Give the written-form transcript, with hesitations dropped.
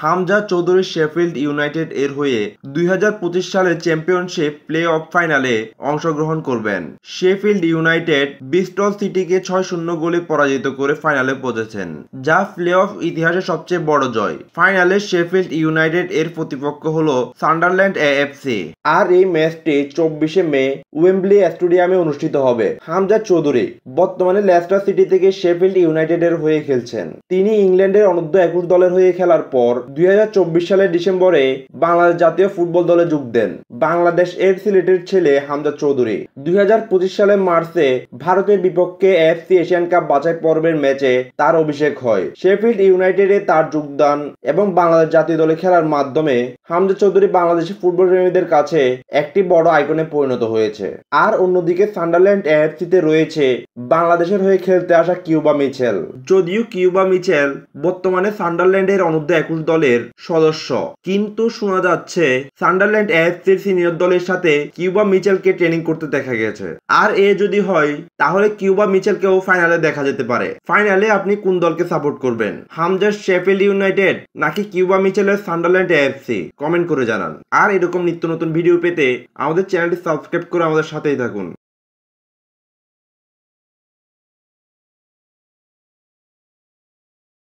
Hamza Chowdhury Sheffield United এর হয়ে 2025 সালের চ্যাম্পিয়নশিপ প্লে অফ ফাইনালে অংশগ্রহণ করবেন। শেফিল্ড ইউনাইটেড ব্রিস্টল সিটিকে 6-0 গোলে পরাজিত করে ফাইনালে পৌঁছেছেন, যা প্লে অফ ইতিহাসে সবচেয়ে বড় জয়। ফাইনালে শেফিল্ড ইউনাইটেড এর প্রতিপক্ষ হলো সান্ডারল্যান্ড এএফসি। আর এই ম্যাচটি 24 মে ওয়েম্বলি স্টেডিয়ামে অনুষ্ঠিত হবে। হামজা চৌধুরী বর্তমানে লেস্টার সিটি থেকে শেফিল্ড ইউনাইটেড এর হয়ে খেলছেন। তিনি ইংল্যান্ডের অনূর্ধ্ব 21 দলের হয়ে খেলার পর 2024 সালের ডিসেম্বরে বাংলাদেশ জাতীয় ফুটবল দলে যোগ দেন। বাংলাদেশ এর সিলেটের ছেলে হামজা চৌধুরী 2025 সালের মার্চে ভারতের বিপক্ষে এএফসি এশিয়ান কাপ বাছাই পর্বের ম্যাচে তার অভিষেক হয়। শেফিল্ড ইউনাইটেডে তার যোগদান এবং বাংলাদেশ জাতীয় দলে খেলার মাধ্যমে হামজা চৌধুরী বাংলাদেশি ফুটবল প্রেমীদের কাছে একটি বড় আইকনে পরিণত হয়েছে। আর অন্যদিকে সান্ডারল্যান্ড এএফসিতে রয়েছে বাংলাদেশের হয়ে খেলতে আসা কিউবা মিচেল। যদিও কিউবা মিচেল বর্তমানে সান্ডারল্যান্ডের অনূর্ধ্ব 21 দলের সদস্য, কিন্তু শোনা যাচ্ছে সান্ডারল্যান্ড এএফসির সিনিয়র দলের সাথে কিউবা মিচেলকে ট্রেনিং করতে দেখা গেছে। আর যদি হয় তাহলে কিউবা মিচেলকেও ফাইনালে দেখা যেতে পারে। ফাইনালে আপনি কোন দলকে সাপোর্ট করবেন, হামজার শেফিল্ড ইউনাইটেড নাকি কিউবা মিচেলের সান্ডারল্যান্ড এএফসি? কমেন্ট করে জানান। আর এরকম নিত্য নতুন ভিডিও পেতে আমাদের চ্যানেলটি সাবস্ক্রাইব করে আমাদের সাথেই থাকুন।